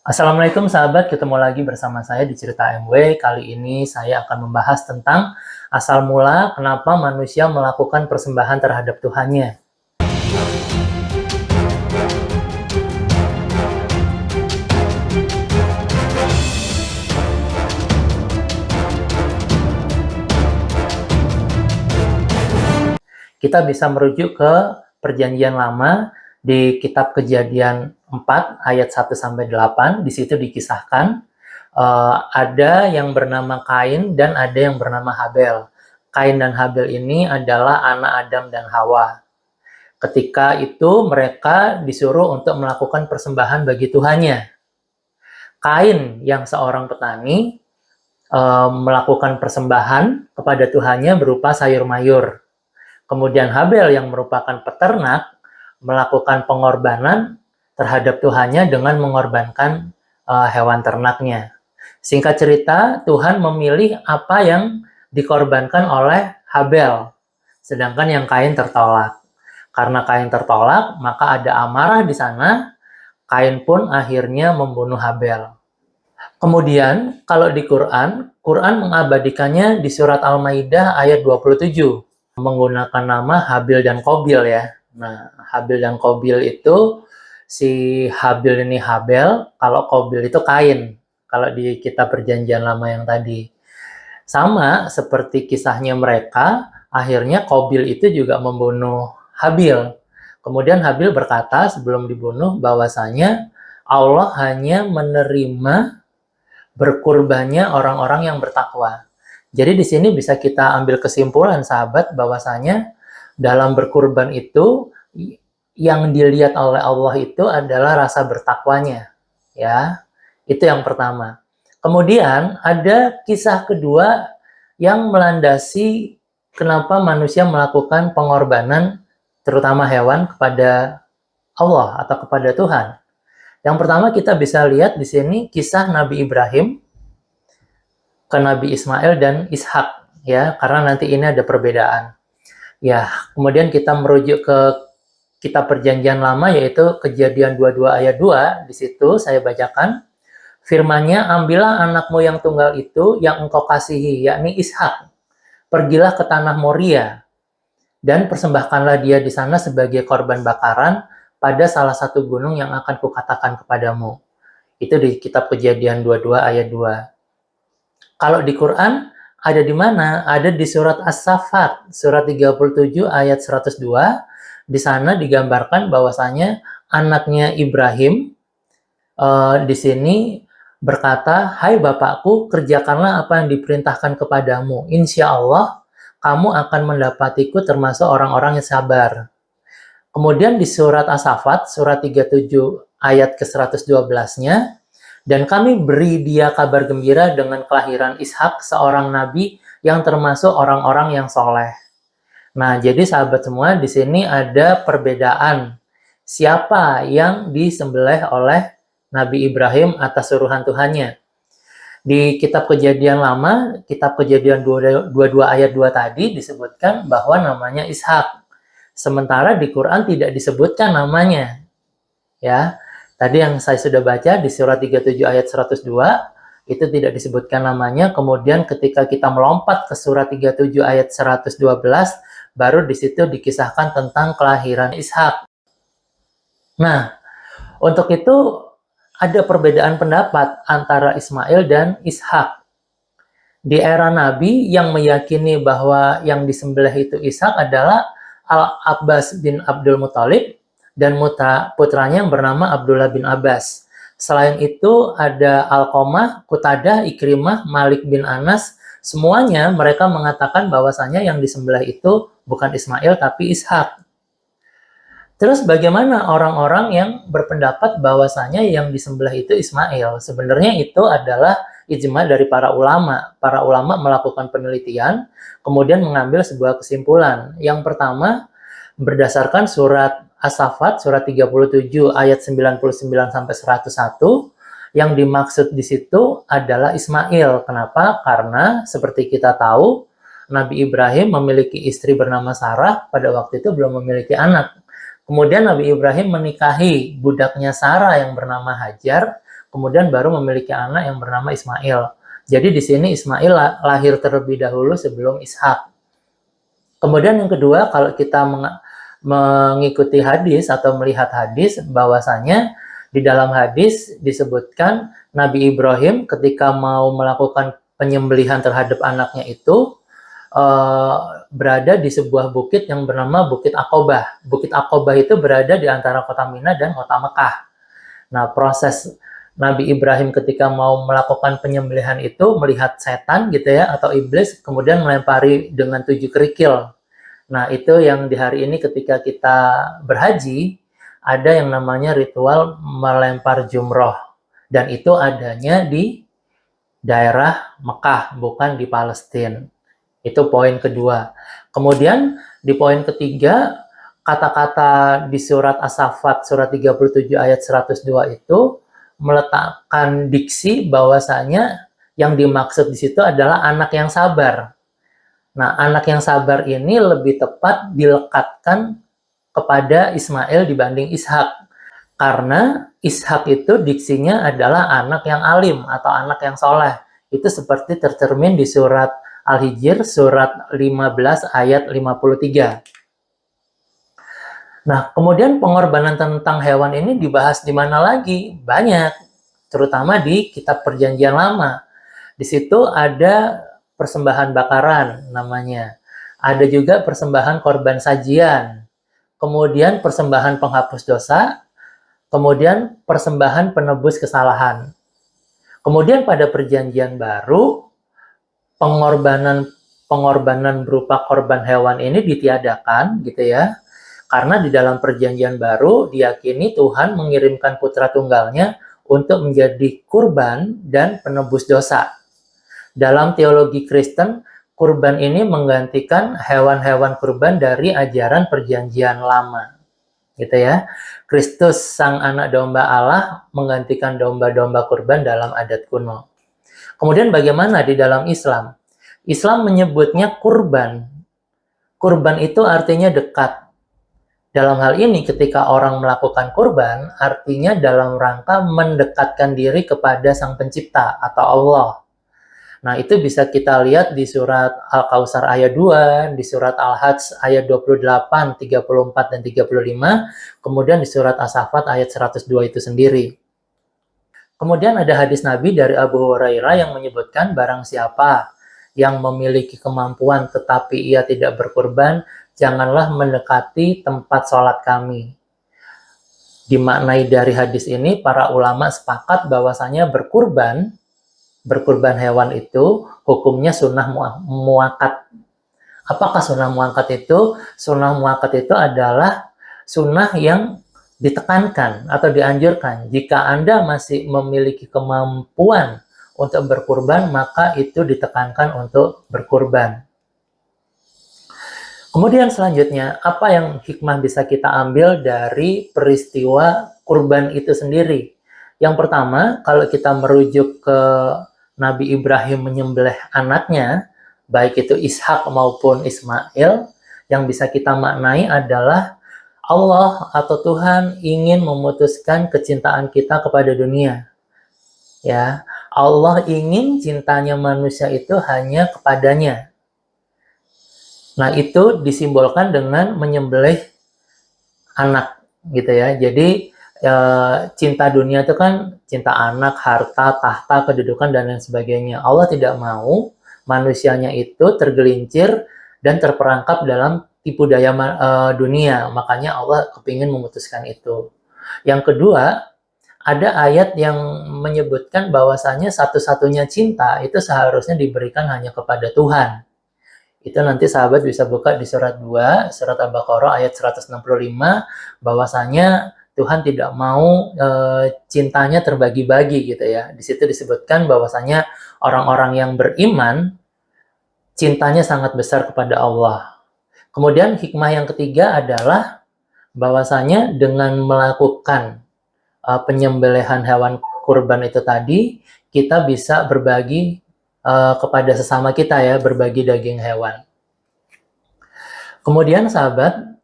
Assalamualaikum sahabat, ketemu lagi bersama saya di Cerita MW. Kali ini saya akan membahas tentang asal mula kenapa manusia melakukan persembahan terhadap Tuhannya. Kita bisa merujuk ke Perjanjian Lama di kitab Kejadian 4 ayat 1-8. Di situ dikisahkan ada yang bernama Kain dan ada yang bernama Habel. Kain dan Habel ini adalah anak Adam dan Hawa. Ketika itu mereka disuruh untuk melakukan persembahan bagi Tuhannya. Kain yang seorang petani melakukan persembahan kepada Tuhannya berupa sayur mayur. Kemudian Habel yang merupakan peternak melakukan pengorbanan terhadap Tuhannya dengan mengorbankan hewan ternaknya. Singkat cerita, Tuhan memilih apa yang dikorbankan oleh Habel, sedangkan yang Kain tertolak. Karena Kain tertolak, maka ada amarah di sana. Kain pun akhirnya membunuh Habel. Kemudian, kalau di Quran mengabadikannya di surat Al-Maidah ayat 27. Menggunakan nama Habil dan Qabil ya. Nah, Habil dan Qabil itu si Habil ini Habel, kalau Qabil itu Kain. Kalau di kitab Perjanjian Lama yang tadi. Sama seperti kisahnya mereka, akhirnya Qabil itu juga membunuh Habil. Kemudian Habil berkata sebelum dibunuh bahwasanya Allah hanya menerima berkurbannya orang-orang yang bertakwa. Jadi di sini bisa kita ambil kesimpulan sahabat bahwasanya dalam berkurban itu yang dilihat oleh Allah itu adalah rasa bertakwanya. Ya. Itu yang pertama. Kemudian ada kisah kedua yang melandasi kenapa manusia melakukan pengorbanan terutama hewan kepada Allah atau kepada Tuhan. Yang pertama kita bisa lihat di sini kisah Nabi Ibrahim ke Nabi Ismail dan Ishak ya, karena nanti ini ada perbedaan. Ya, kemudian kita merujuk ke kitab Perjanjian Lama yaitu Kejadian 22 ayat 2. Di situ saya bacakan firman-Nya, ambillah anakmu yang tunggal itu yang engkau kasihi, yakni Ishak. Pergilah ke tanah Moria dan persembahkanlah dia di sana sebagai korban bakaran pada salah satu gunung yang akan kukatakan kepadamu. Itu di kitab Kejadian 22 ayat 2. Kalau di Quran ada di mana? Ada di surat As-Saffat, surat 37 ayat 102. Di sana digambarkan bahwasanya anaknya Ibrahim di sini berkata, "Hai Bapakku, kerjakanlah apa yang diperintahkan kepadamu. Insya Allah kamu akan mendapatiku termasuk orang-orang yang sabar." Kemudian di surat As-Saffat, surat 37 ayat ke-112-nya, dan kami beri dia kabar gembira dengan kelahiran Ishak, seorang nabi yang termasuk orang-orang yang soleh. Nah, jadi sahabat semua, di sini ada perbedaan siapa yang disembelih oleh Nabi Ibrahim atas suruhan Tuhannya. Di kitab Kejadian Lama, kitab Kejadian 22 ayat 2 tadi disebutkan bahwa namanya Ishak. Sementara di Quran tidak disebutkan namanya. Ya. Tadi yang saya sudah baca di surat 37 ayat 102, itu tidak disebutkan namanya. Kemudian ketika kita melompat ke surat 37 ayat 112, baru di situ dikisahkan tentang kelahiran Ishak. Nah, untuk itu ada perbedaan pendapat antara Ismail dan Ishak. Di era Nabi yang meyakini bahwa yang disembelih itu Ishak adalah Al-Abbas bin Abdul Muthalib dan putranya yang bernama Abdullah bin Abbas. Selain itu ada Alqamah, Qutadah, Ikrimah, Malik bin Anas. Semuanya mereka mengatakan bahwasanya yang disembelih itu bukan Ismail tapi Ishak. Terus bagaimana orang-orang yang berpendapat bahwasanya yang disembelih itu Ismail? Sebenarnya itu adalah ijma dari para ulama. Para ulama melakukan penelitian, kemudian mengambil sebuah kesimpulan. Yang pertama, berdasarkan surat As-Saffat, surat 37 ayat 99-101, yang dimaksud di situ adalah Ismail. Kenapa? Karena seperti kita tahu, Nabi Ibrahim memiliki istri bernama Sarah, pada waktu itu belum memiliki anak. Kemudian Nabi Ibrahim menikahi budaknya Sarah yang bernama Hajar, kemudian baru memiliki anak yang bernama Ismail. Jadi di sini Ismail lahir terlebih dahulu sebelum Ishak. Kemudian yang kedua, kalau kita mengikuti hadis atau melihat hadis, bahwasanya di dalam hadis disebutkan Nabi Ibrahim ketika mau melakukan penyembelihan terhadap anaknya itu berada di sebuah bukit yang bernama Bukit Aqobah. Bukit Aqobah itu berada di antara kota Mina dan kota Mekah. Nah, proses Nabi Ibrahim ketika mau melakukan penyembelihan itu melihat setan gitu ya, atau iblis, kemudian melempari dengan 7 kerikil. Nah, itu yang di hari ini ketika kita berhaji, ada yang namanya ritual melempar jumroh. Dan itu adanya di daerah Mekah, bukan di Palestina. Itu poin kedua. Kemudian di poin ketiga, kata-kata di surat As-Saffat, surat 37 ayat 102 itu meletakkan diksi bahwasanya yang dimaksud di situ adalah anak yang sabar. Nah, anak yang sabar ini lebih tepat dilekatkan kepada Ismail dibanding Ishak. Karena Ishak itu diksinya adalah anak yang alim atau anak yang soleh. Itu seperti tercermin di surat Al-Hijr, surat 15 ayat 53. Nah, kemudian pengorbanan tentang hewan ini dibahas di mana lagi? Banyak, terutama di Kitab Perjanjian Lama. Di situ ada persembahan bakaran namanya. Ada juga persembahan korban sajian. Kemudian persembahan penghapus dosa. Kemudian persembahan penebus kesalahan. Kemudian pada Perjanjian Baru, pengorbanan berupa korban hewan ini ditiadakan gitu ya. Karena di dalam Perjanjian Baru diyakini Tuhan mengirimkan putra tunggalnya untuk menjadi kurban dan penebus dosa. Dalam teologi Kristen, kurban ini menggantikan hewan-hewan kurban dari ajaran Perjanjian Lama. Gitu ya. Kristus sang anak domba Allah menggantikan domba-domba kurban dalam adat kuno. Kemudian bagaimana di dalam Islam? Islam menyebutnya kurban. Kurban itu artinya dekat. Dalam hal ini ketika orang melakukan kurban, artinya dalam rangka mendekatkan diri kepada Sang Pencipta atau Allah. Nah, itu bisa kita lihat di surat Al-Kautsar ayat 2, di surat Al-Hajj ayat 28, 34, dan 35, kemudian di surat As-Saffat ayat 102 itu sendiri. Kemudian ada hadis Nabi dari Abu Hurairah yang menyebutkan barang siapa yang memiliki kemampuan tetapi ia tidak berkurban, janganlah mendekati tempat sholat kami. Dimaknai dari hadis ini, para ulama sepakat bahwasanya berkurban hewan itu hukumnya sunnah muakkad. Apakah sunnah muakkad itu? Sunnah muakkad itu adalah sunnah yang ditekankan atau dianjurkan. Jika Anda masih memiliki kemampuan untuk berkurban, maka itu ditekankan untuk berkurban. Kemudian selanjutnya, apa yang hikmah bisa kita ambil dari peristiwa kurban itu sendiri? Yang pertama, kalau kita merujuk ke Nabi Ibrahim menyembelih anaknya, baik itu Ishak maupun Ismail, yang bisa kita maknai adalah Allah atau Tuhan ingin memutuskan kecintaan kita kepada dunia. Ya, Allah ingin cintanya manusia itu hanya kepadanya. Nah, itu disimbolkan dengan menyembelih anak gitu ya. Jadi cinta dunia itu kan cinta anak, harta, tahta, kedudukan, dan lain sebagainya. Allah tidak mau manusianya itu tergelincir dan terperangkap dalam tipu daya dunia. Makanya Allah kepingin memutuskan itu. Yang kedua, ada ayat yang menyebutkan bahwasanya satu-satunya cinta itu seharusnya diberikan hanya kepada Tuhan. Itu nanti sahabat bisa buka di surat 2, surat Al-Baqarah ayat 165, bahwasanya Tuhan tidak mau cintanya terbagi-bagi gitu ya. Di situ disebutkan bahwasanya orang-orang yang beriman cintanya sangat besar kepada Allah. Kemudian hikmah yang ketiga adalah bahwasanya dengan melakukan penyembelihan hewan kurban itu tadi, kita bisa berbagi kepada sesama kita ya, berbagi daging hewan. Kemudian sahabat,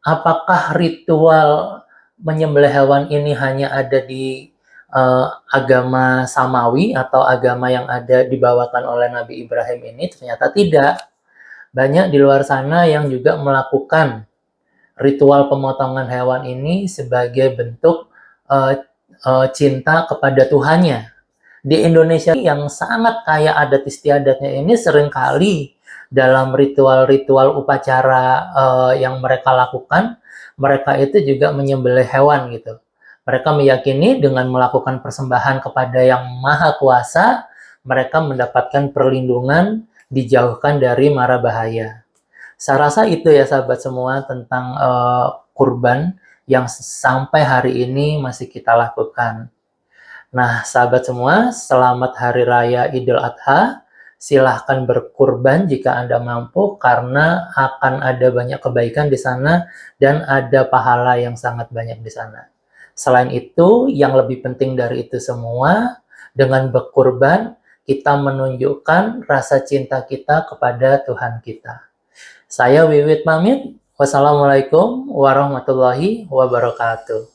apakah ritual menyembelih hewan ini hanya ada di agama Samawi atau agama yang ada dibawakan oleh Nabi Ibrahim ini, ternyata tidak. Banyak di luar sana yang juga melakukan ritual pemotongan hewan ini sebagai bentuk cinta kepada Tuhannya. Di Indonesia yang sangat kaya adat istiadatnya ini, seringkali dalam ritual-ritual upacara yang mereka lakukan, mereka itu juga menyembelih hewan gitu. Mereka meyakini dengan melakukan persembahan kepada Yang Maha Kuasa, mereka mendapatkan perlindungan, dijauhkan dari mara bahaya. Saya rasa itu ya sahabat semua tentang kurban yang sampai hari ini masih kita lakukan. Nah, sahabat semua, selamat Hari Raya Idul Adha. Silahkan berkurban jika Anda mampu, karena akan ada banyak kebaikan di sana dan ada pahala yang sangat banyak di sana. Selain itu, yang lebih penting dari itu semua, dengan berkurban, kita menunjukkan rasa cinta kita kepada Tuhan kita. Saya Wiwit pamit. Wassalamualaikum warahmatullahi wabarakatuh.